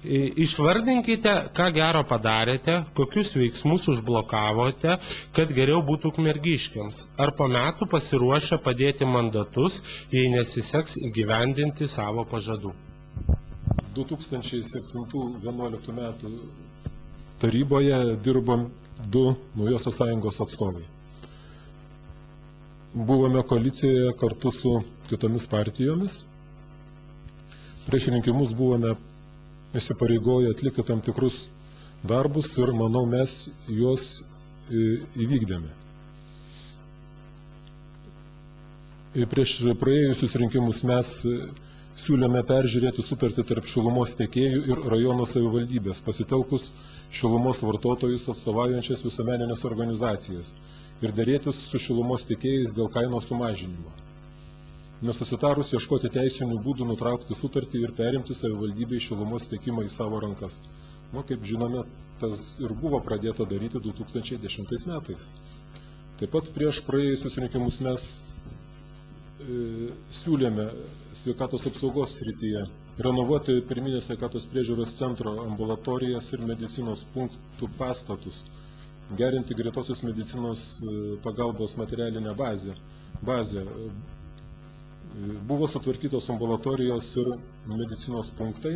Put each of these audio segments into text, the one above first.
Išvardinkite, ką gero padarėte, kokius veiksmus užblokavote, kad geriau būtų ukmergiškiams. Ar po metų pasiruošę padėti mandatus, jei nesiseks įgyvendinti savo pažadų? 2007-2011 metų taryboje dirbom 2 Naujosios sąjungos atstovai. Buvome koalicijoje kartu su kitomis partijomis. Prieš rinkimus buvome įsipareigoję atlikti tam tikrus darbus ir, manau, mes juos įvykdėme. Prieš praėjusius rinkimus mes siūlėme peržiūrėti sutartį tarp šilumos tiekėjų ir rajono savivaldybės, pasitelkus šilumos vartotojus atstovaujančias visuomeninės organizacijas ir derėtis su šilumos tiekėjais dėl kainos sumažinimo. Nesusitarus ieškoti teisinių būdų nutraukti sutartį ir perimti savivaldybei šilumos tiekimą į savo rankas. Kaip žinome, tas ir buvo pradėta daryti 2010 metais. Taip pat prieš praėjusius rinkimus mes siūlėme sveikatos apsaugos srityje renovuoti pirminės sveikatos priežiūros centro ambulatorijas ir medicinos punktų pastatus, gerinti greitosios medicinos pagalbos materialinę bazę. Buvo sutvarkytos ambulatorijos ir medicinos punktai,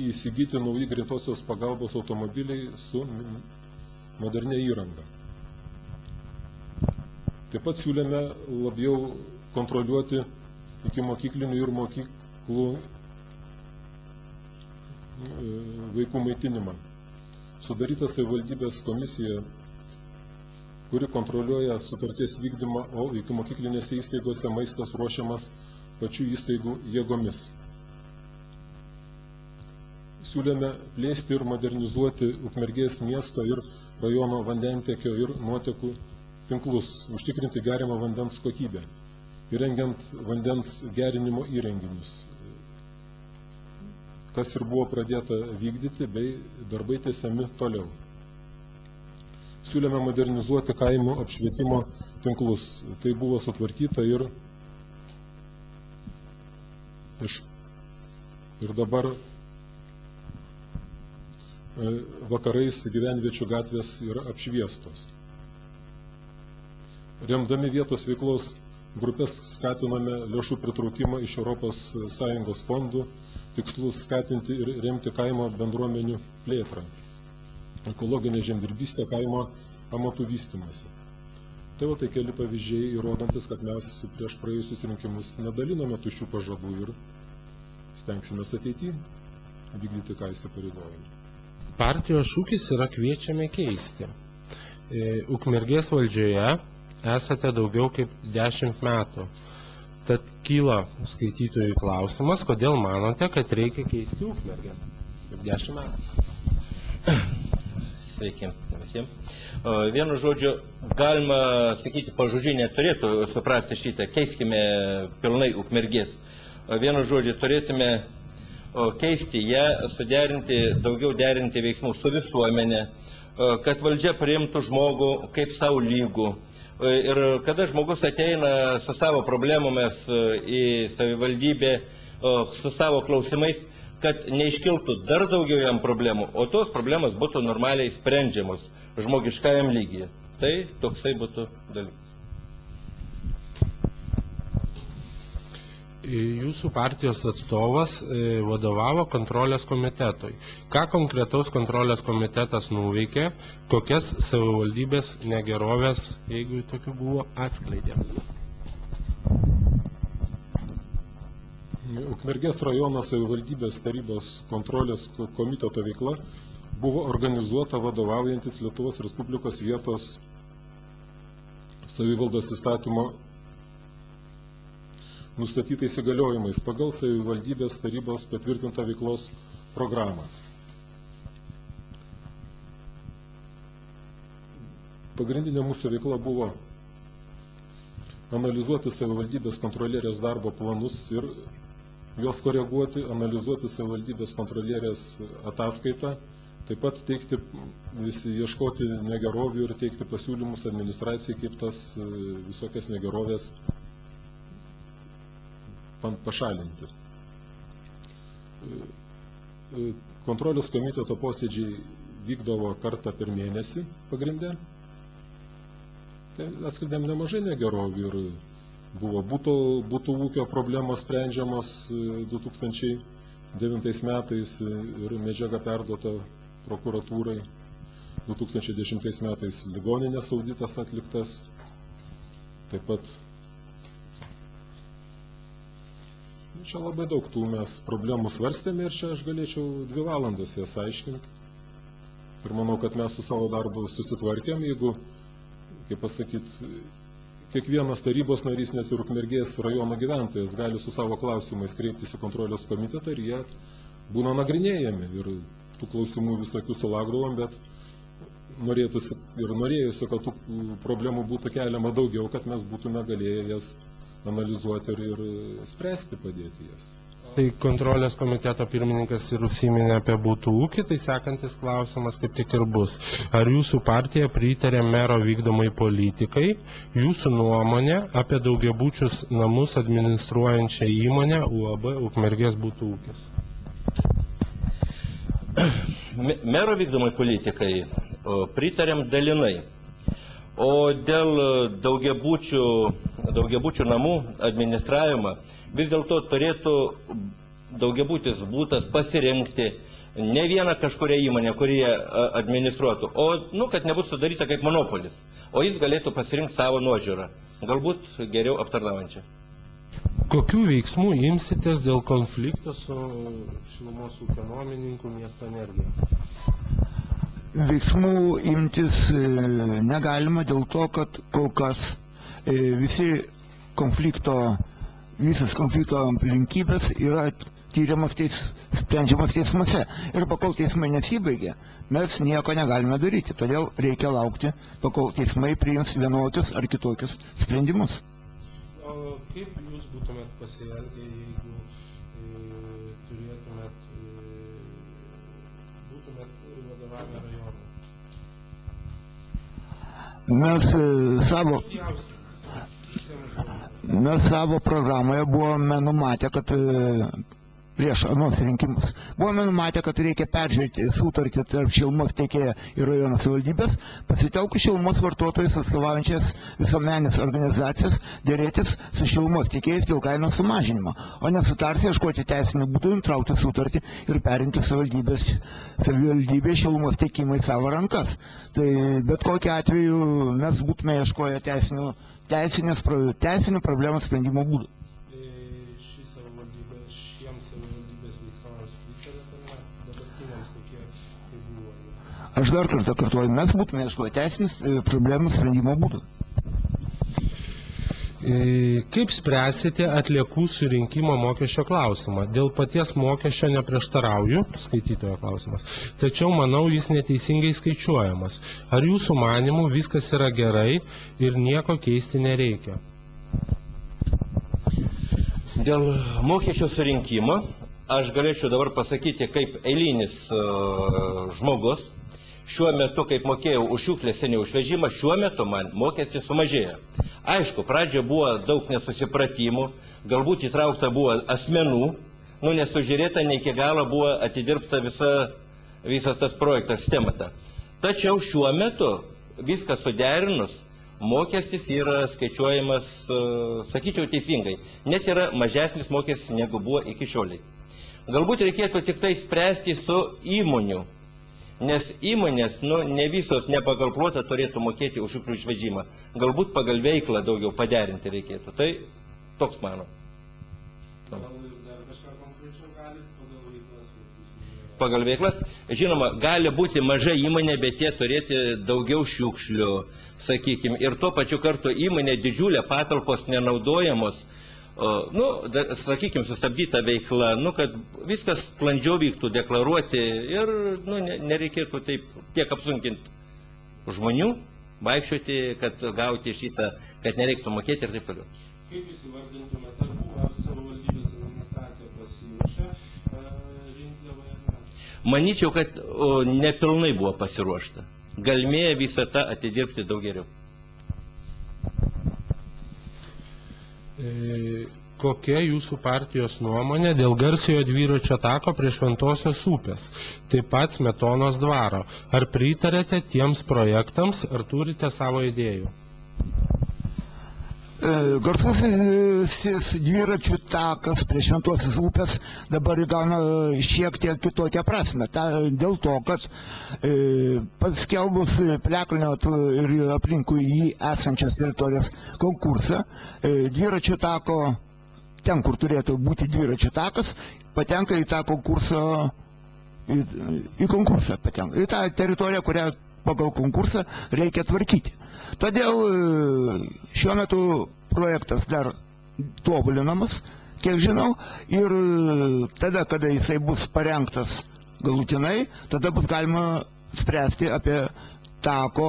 įsigyti nauji greitosios pagalbos automobiliai su modernia įranga. Taip pat siūlėme labiau kontroliuoti ikimokyklinių ir mokyklų vaikų maitinimą. Sudaryta savivaldybės komisija, kuri kontroliuoja sutarties vykdymą, o ikimokyklinėse įstaigose maistas ruošiamas pačių įstaigų jėgomis. Siūlėme plėsti ir modernizuoti Ukmergės miesto ir rajono vandentiekio ir nuotekų tinklus, užtikrinti geriamą vandens kokybę, įrengiant vandens gerinimo įrenginius, kas ir buvo pradėta vykdyti, bei darbai tęsiami toliau. Siūlėme modernizuoti kaimų apšvietimo tinklus. Tai buvo sutvarkyta ir dabar vakarais gyvenviečių gatvės yra apšviestos. Remdami vietos veiklos grupės skatiname lėšų pritraukimą iš ES fondų, tikslus skatinti ir remti kaimo bendruomenių plėtrą, ekologinę žemdirbystę, kaimo amatų vystymąsi. Tai keli pavyzdžiai įrodantis, kad mes prieš praėjusius rinkimus nedalinome tuščių pažadų ir stengsime ateityje vykdyti, ką įsipareigojame. Partijos šūkis yra kviečiame keisti. Ukmergės valdžioje esate daugiau kaip 10 metų. Tad kyla skaitytojų klausimas, kodėl manote, kad reikia keisti Ukmergę? 10 metų. Sveiki visiems. Vienu žodžiu, galima sakyti, pažodžiai neturėtų suprasti šitą, keiskime pilnai Ukmergės. Vienu žodžiu, turėtume keisti ją, suderinti, daugiau derinti veiksmus su visuomenė, kad valdžia priimtų žmogų kaip savo lygų. Ir kada žmogus ateina su savo problemomis į savivaldybę, su savo klausimais, kad neiškiltų dar daugiau jam problemų, o tos problemas būtų normaliai sprendžiamos žmogiškajam lygyje. Tai toksai būtų dalykas. Jūsų partijos atstovas vadovavo kontrolės komitetui. Ką konkretaus kontrolės komitetas nuveikė, kokias savivaldybės negerovės, jeigu tokių buvo, atskleidė? Ukmergės rajono savivaldybės tarybos kontrolės komiteto veikla buvo organizuota vadovaujantis Lietuvos Respublikos vietos savivaldos įstatymo nustatytais įgaliojimais pagal savivaldybės tarybos patvirtintą veiklos programą. Pagrindinė mūsų veikla buvo analizuoti savivaldybės kontrolierės darbo planus ir juos koreguoti, analizuoti savivaldybės kontrolierės ataskaitą, taip pat teikti, ieškoti negerovių ir teikti pasiūlymus administracijai, kaip tas visokias negerovės pašalinti. kontrolės komiteto posėdžiai vykdavo kartą per mėnesį pagrinde. Tai atskleidėm nemažai negerovių ir buvo būtų ūkio problemos sprendžiamos 2009 metais ir medžiaga perduota prokuratūrai. 2010 metais ligoninės auditas atliktas. Taip pat čia labai daug tų mes problemų svarstėme ir čia aš galėčiau 2 valandas jas aiškinti. Ir manau, kad mes su savo darbu susitvarkėm, jeigu, kaip pasakyti, kiekvienas tarybos narys, net ir Ukmergės rajono gyventojas, gali su savo klausimais kreiptis į kontrolės komitetą ir jie būna nagrinėjami. Ir tų klausimų visokių sulaukdavom, bet norėjusi, kad tų problemų būtų keliama daugiau, kad mes būtume galėję jas analizuoti ir spręsti, padėti jas. Tai kontrolės komiteto pirmininkas ir užsiminė apie butų ūkį, tai sekantis klausimas kaip tik ir bus. Ar jūsų partija pritarė mero vykdomai politikai, jūsų nuomonė apie daugiabučius namus administruojančią įmonę UAB Ukmergės butų ūkis? Mero vykdomai politikai pritarėm dalinai. O dėl daugiabučių namų administravimą vis dėlto turėtų daugiabutis būtas pasirinkti ne vieną kažkurią įmonę, kurie administruotų, o, kad nebus sudaryta kaip monopolis, o jis galėtų pasirinkti savo nuožiūrą, galbūt geriau aptarnaujančią. Kokių veiksmų imsitės dėl konflikto su šilumos ūkio nuomininku Miesto Energija? Veiksmų imtis negalima dėl to, kad kol kas visas konflikto aplinkybės yra tyriamas sprendžiamas teismuose. Ir pakol teismai nesibaigė, mes nieko negalime daryti. Todėl reikia laukti, pakol teismai priims vienokius ar kitokius sprendimus. O kaip jūs būtumėt pasielgę, jeigu būtumėt vadovavę rajonui? Mes savo programoje buvome numatę, kad prieš anuos rinkimus buvome numatę, kad reikia peržiūrėti sutartį tarp šilumos tiekėjo ir rajono savivaldybės, pasitelkus šilumos vartotojus atstovaujančias visuomeninės organizacijas, dėrėtis su šilumos tiekėjais dėl kainos sumažinimo, o nesutarti ieškoti teisinių būdų nutraukti sutartį ir perimti savivaldybės šilumos tiekimą į savo rankas. Tai bet kokiu atveju mes būtume ieškoję teisinių problemų sprendimo būdų. Aš dar kartą kartuoju, mes būtume ieškoję teisinių problemų sprendimo būdų. Kaip spręsite atliekų surinkimo mokesčio klausimą? Dėl paties mokesčio neprieštarauju, skaitytojo klausimas, tačiau manau jis neteisingai skaičiuojamas. Ar jūsų manimų viskas yra gerai ir nieko keisti nereikia? Dėl mokesčio surinkimo aš galėčiau dabar pasakyti kaip eilinis žmogus. Šiuo metu, kaip mokėjau už šiukšlės seniau išvežimą, šiuo metu man mokestis sumažėjo. Aišku, pradžioje buvo daug nesusipratimų, galbūt įtraukta buvo asmenų, nesužiūrėta, ne iki galo buvo atidirbta visas tas projektas sistemata. Tačiau šiuo metu viskas suderinus, mokestis yra skaičiuojamas, sakyčiau, teisingai. Net yra mažesnis mokestis negu buvo iki šioliai. Galbūt reikėtų tik tai spręsti su įmonių. Nes įmonės, ne visos ne pagal plotą turėtų mokėti už šiukšlių išvežimą. Galbūt pagal veiklą daugiau paderinti reikėtų. Tai toks mano. Pagal veiklas? Žinoma, gali būti maža įmonė, bet jie turėti daugiau šiukšlių, sakykime. Ir tuo pačiu kartu įmonė didžiulė, patalpos nenaudojamos. Sakykime, sustabdyta veikla, kad viskas sklandžiau vyktų, deklaruoti ir nereikėtų taip tiek apsunkinti žmonių, vaikščioti, kad gauti šitą, kad nereiktų mokėti ir taip toliau. Kaip jūs įvardintumėte, ar savivaldybės administracija pasiruošė rinkliavai ar ne? Manyčiau, kad nepilnai buvo pasiruošta. Galmėja visą tą atidirbti daug geriau. Kokia jūsų partijos nuomonė dėl garsiojo dviračio tako prie Šventosios upės, taip pat Smetonos dvaro? Ar pritarėte tiems projektams, ar turite savo idėjų? Garsusis dviračių takas prie Šventosios upės dabar įgauna šiek tiek kitokią prasme. Dėl to, kad paskelbus Piliakalnio ir aplinkui jį esančias teritorijas konkursą, dviračių tako, ten, kur turėtų būti dviračių takas, patenka į tą konkursą, į konkursą patenka, į tą teritoriją, kurią pagal konkursą reikia tvarkyti. Todėl šiuo metu projektas dar tobulinamas, kiek žinau, ir tada, kada jisai bus parengtas galutinai, tada bus galima spręsti apie tako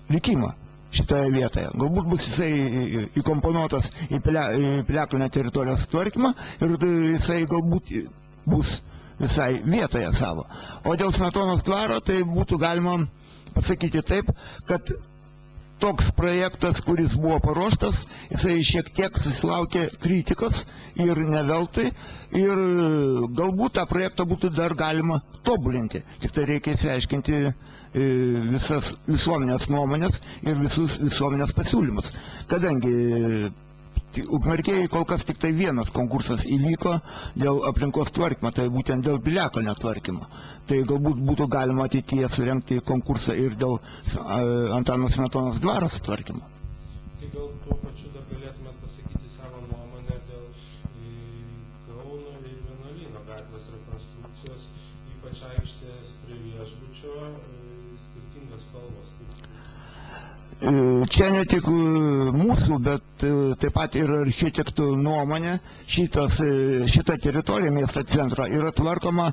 likimą šitoje vietoje. Galbūt bus jisai įkomponuotas į Piliakalnio teritorijos tvarkymą ir jisai galbūt bus visai vietoje savo. O dėl Smetonos dvaro tai būtų galima pasakyti taip, kad toks projektas, kuris buvo paruoštas, jisai šiek tiek susilaukė kritikos ir ne veltui, ir galbūt tą projektą būtų dar galima tobulinti. Tik tai reikia išsiaiškinti visas visuomenės nuomonės ir visus visuomenės pasiūlymus. Kadangi Ukmergėje kol kas tik tai vienas konkursas įvyko dėl aplinkos tvarkymo, tai būtent dėl Piliakalnio tvarkymo. Tai galbūt būtų galima ateityje surengti konkursą ir dėl Antano Smetonos dvaros tvarkymo. Tai gal tuo pačiu dar galėtumėt pasakyti savo nuomonę dėl Kauno ir Vienuolyno gatvės rekonstrukcijos, ypač aikštės prie viešbučio, skirtingas spalvos. Čia ne tik mūsų, bet taip pat ir architektų nuomonė, šita teritorija miesto centro yra tvarkoma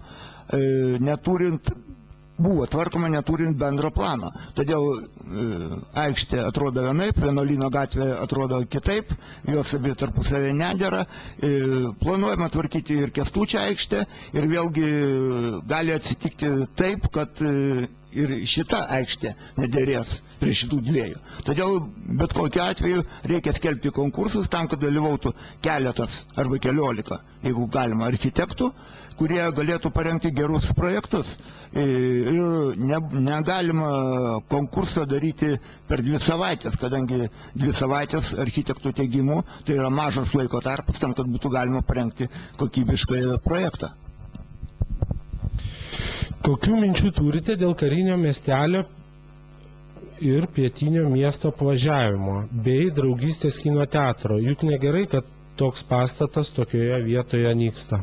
buvo tvarkoma neturint bendro plano. Todėl aikštė atrodo vienaip, Vienuolyno gatvė atrodo kitaip, jos abi tarpusavėje nedera. Planuojama tvarkyti ir Kęstučio aikštę ir vėlgi gali atsitikti taip, kad ir šita aikštė nederės prie šitų dviejų. Todėl bet kokiu atveju reikia skelbti konkursus tam, kad dalyvautų keletas arba 14, jeigu galima, architektų, kurie galėtų parengti gerus projektus. Ir negalima konkursą daryti per 2 savaitės, kadangi 2 savaitės architektų teigimu tai yra mažas laiko tarpas tam, kad būtų galima parengti kokybišką projektą. Kokių minčių turite dėl karinio miestelio ir pietinio miesto apvažiavimo bei draugystės kino teatro? Juk negerai, kad toks pastatas tokioje vietoje nyksta.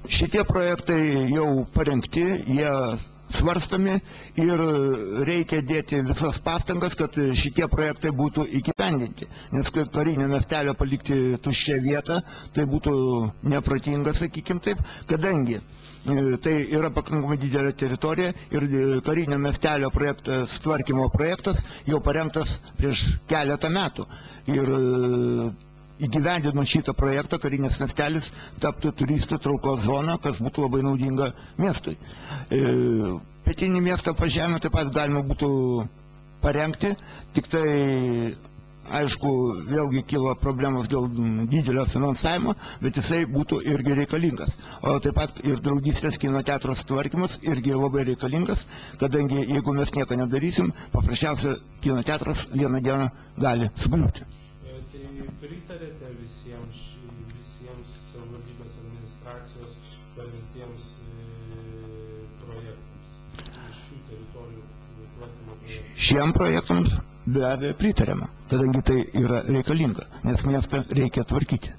Šitie projektai jau parengti, jie svarstomi ir reikia dėti visas pastangas, kad šitie projektai būtų įgyvendinti. Nes karinio miestelio palikti tuščią vietą, tai būtų neprotinga, sakykim taip, kadangi tai yra pakankamai didelė teritorija ir karinio miestelio projektas, tvarkymo projektas jau parengtas prieš keletą metų. Ir įgyvendinus šitą projektą, karinis miestelis taptų turistų traukos zona, kas būtų labai naudinga miestui. Pietinį miestą apvažiavimą taip pat galima būtų parengti, tik tai, aišku, vėlgi kilo problemos dėl didelio finansavimo, bet jisai būtų irgi reikalingas. O taip pat ir draugystės kino teatros tvarkymas irgi labai reikalingas, kadangi jeigu mes nieko nedarysim, paprasčiausia kino teatras vieną dieną gali sugriūti. Pritarėte visiems savivaldybės administracijos parengtiems projektams, šių teritorijų tvarkymo projektams? Šiem projektams be abejo pritarėme, kadangi tai yra reikalinga, nes miestą reikia tvarkyti.